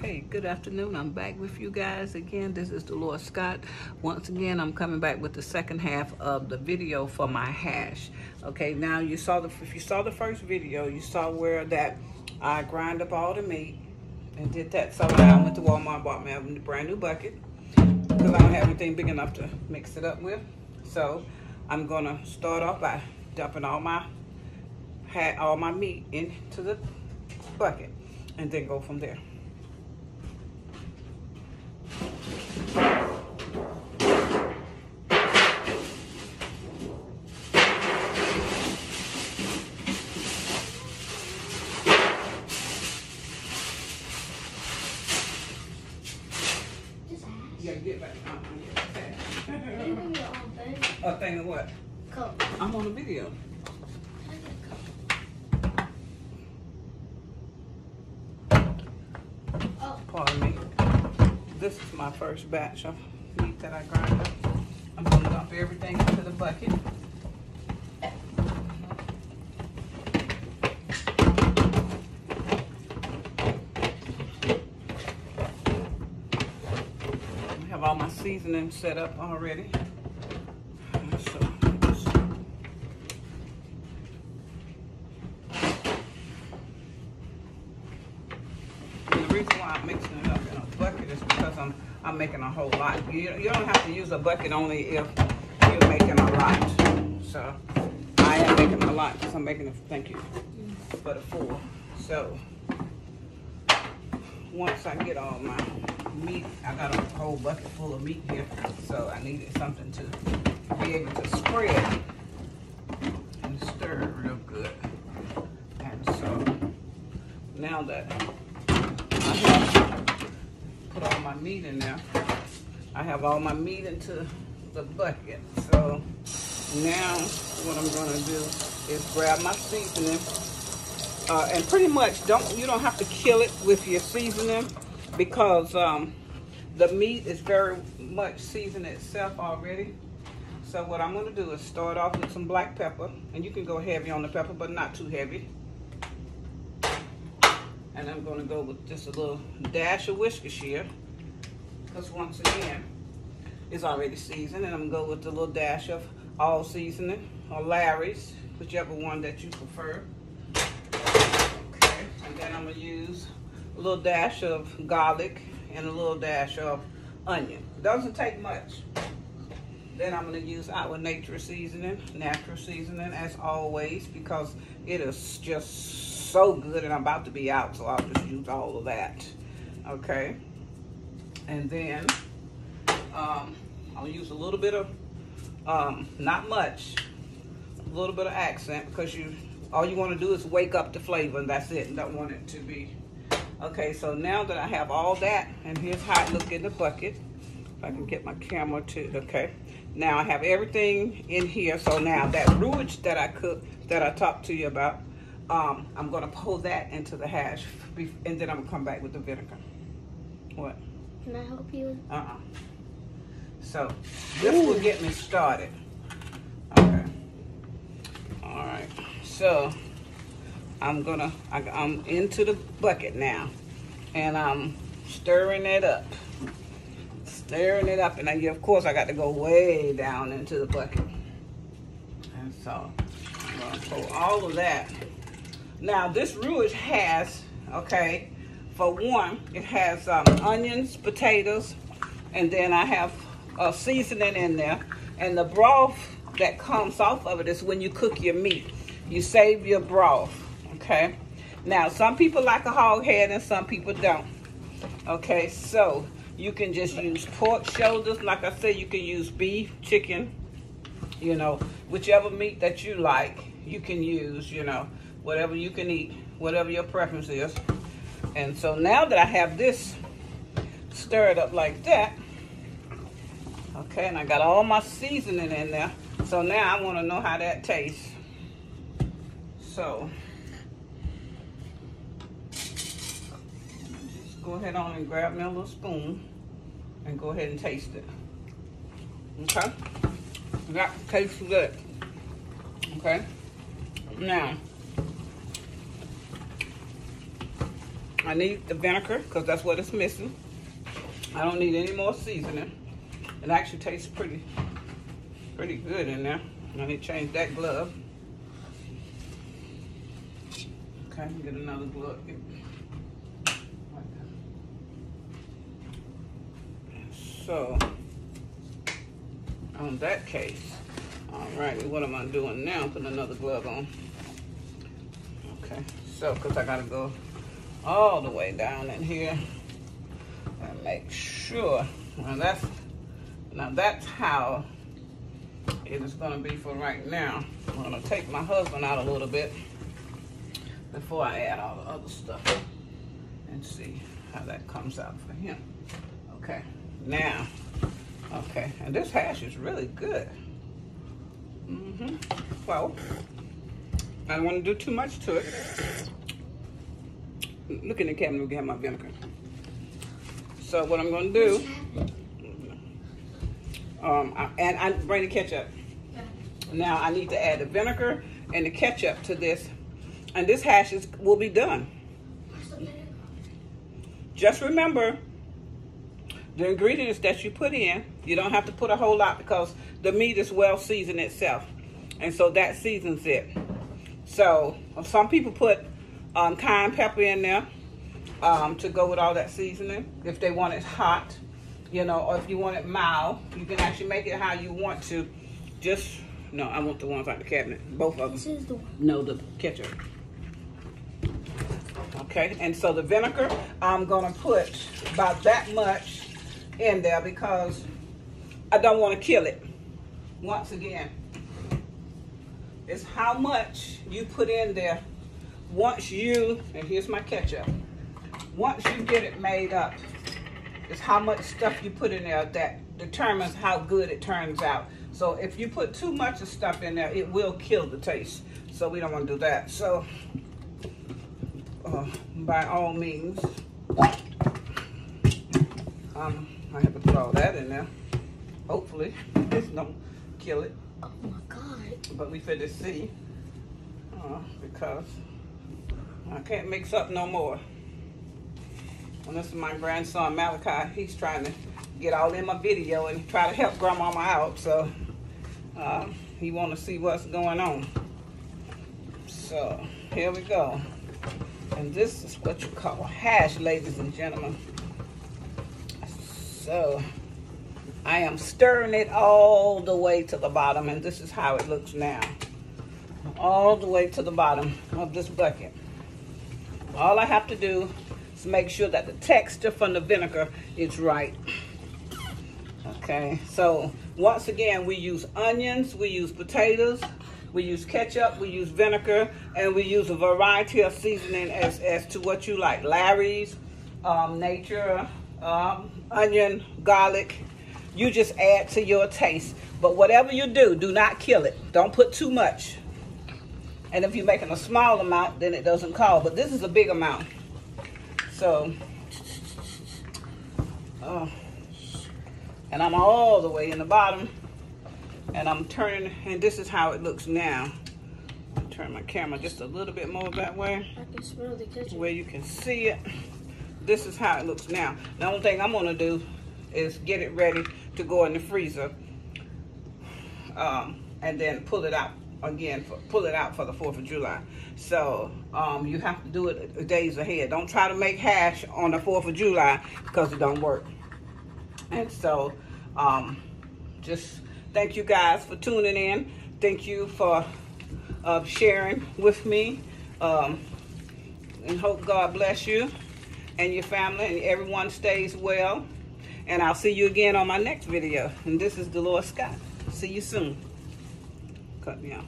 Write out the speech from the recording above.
Hey, good afternoon. I'm back with you guys again. This is Dolores Scott. Once again, I'm coming back with the second half of the video for my hash. Okay, now if you saw the first video, you saw where that I grind up all the meat and did that. So now I went to Walmart and bought me a brand new bucket because I don't have anything big enough to mix it up with. So I'm gonna start off by dumping all my meat into the bucket and then go from there. Yeah, get back. A thing of what? Coke. I'm on a video. Oh. Pardon me. This is my first batch of meat that I grind up. I'm going to dump everything into the bucket. I have all my seasoning set up already. The reason why I'm mixing it up in a bucket is because I'm making a whole lot. You don't have to use a bucket only if you're making a lot. So I am making a lot because I'm making thank you for the 4. So once I get all my meat, I got a whole bucket full of meat here. So I needed something to be able to spread and stir it real good. And so now that I have put all my meat in there, I have all my meat into the bucket. So now what I'm going to do is grab my seasoning and pretty much you don't have to kill it with your seasoning because the meat is very much seasoned itself already. So what I'm going to do is start off with some black pepper, and you can go heavy on the pepper but not too heavy. And I'm going to go with just a little dash of Worcestershire because once again, it's already seasoned. And I'm going to go with a little dash of all seasoning or Larry's, whichever one that you prefer. Okay. And then I'm going to use a little dash of garlic and a little dash of onion. Doesn't take much. Then I'm going to use our natural seasoning as always because it is just so good, and I'm about to be out, so I'll just use all of that. Okay, and then I'll use a little bit of not much, a little bit of accent because all you want to do is wake up the flavor, and that's it. You don't want it to be okay. So now that I have all that, and here's how it looks in the bucket. If I can get my camera to okay. Now I have everything in here. So now that rouge that I cooked, that I talked to you about. I'm going to pour that into the hash, and then I'm going to come back with the vinegar. What? Can I help you? So, this will get me started. Okay. All right. So, I'm into the bucket now, and I'm stirring it up. And then, of course, I got to go way down into the bucket. And so, I'm going to pour all of that. Now this rouge has, okay, for one, it has onions, potatoes, and then I have seasoning in there. And the broth that comes off of it is when you cook your meat. You save your broth, okay? Now some people like a hog head and some people don't. Okay, so you can just use pork shoulders. Like I said, you can use beef, chicken, you know, whichever meat that you like, you can use, you know. Whatever you can eat, whatever your preference is. And so now that I have this stirred up like that, okay, and I got all my seasoning in there, so now I want to know how that tastes. So, just go ahead on and grab me a little spoon and go ahead and taste it. Okay? That tastes good. Okay? Now, I need the vinegar because that's what it's missing. I don't need any more seasoning. It actually tastes pretty good in there. Let me change that glove. Okay, get another glove. So, on that case, alrighty, what am I doing now? Putting another glove on. Okay, so, because I got to go all the way down in here and make sure. Now that's how it is going to be for right now. I'm going to take my husband out a little bit before I add all the other stuff and see how that comes out for him. Okay. Now, okay, and this hash is really good. Well, I don't want to do too much to it. Look in the cabinet, we get my vinegar. So what I'm going to do, and I bring the ketchup. Now I need to add the vinegar and the ketchup to this, and this hash will be done. Just remember, the ingredients that you put in, you don't have to put a whole lot because the meat is well seasoned itself. And so that seasons it. So some people put cayenne pepper in there to go with all that seasoning. If they want it hot, you know, or if you want it mild, you can actually make it how you want to. No, I want the ones out the cabinet. Both of them. This is the one. No, the ketchup. Okay, and so the vinegar, I'm gonna put about that much in there because I don't want to kill it. Once again, it's how much you put in there. And here's my ketchup. Once you get it made up, it's how much stuff you put in there that determines how good it turns out. So if you put too much of stuff in there, it will kill the taste. So we don't want to do that. So by all means, I have to put all that in there. Hopefully, this don't kill it. Oh my God. But we finna see, because I can't mix up no more. And this is my grandson Malachi. He's trying to get all in my video and try to help Grandmama out. So he want to see what's going on. So here we go. And this is what you call hash, ladies and gentlemen. So I am stirring it all the way to the bottom, and this is how it looks now. All the way to the bottom of this bucket. All I have to do is make sure that the texture from the vinegar is right. Okay, so once again, we use onions, we use potatoes, we use ketchup, we use vinegar, and we use a variety of seasoning as to what you like. Larry's, Nature, onion, garlic. You just add to your taste. But whatever you do, do not kill it. Don't put too much. And if you're making a small amount, then it doesn't call. But this is a big amount. So, and I'm all the way in the bottom. And I'm turning, and this is how it looks now. I'll turn my camera just a little bit more that way. I can smell the ketchup. Where you can see it. This is how it looks now. The only thing I'm gonna do is get it ready to go in the freezer, and then pull it out again. Pull it out for the 4th of July. So you have to do it days ahead. Don't try to make hash on the 4th of July because it don't work. And so just thank you guys for tuning in. Thank you for sharing with me, and hope God bless you and your family, and everyone stays well. And I'll see you again on my next video. And this is Dolores Scott. See you soon. Cut me off.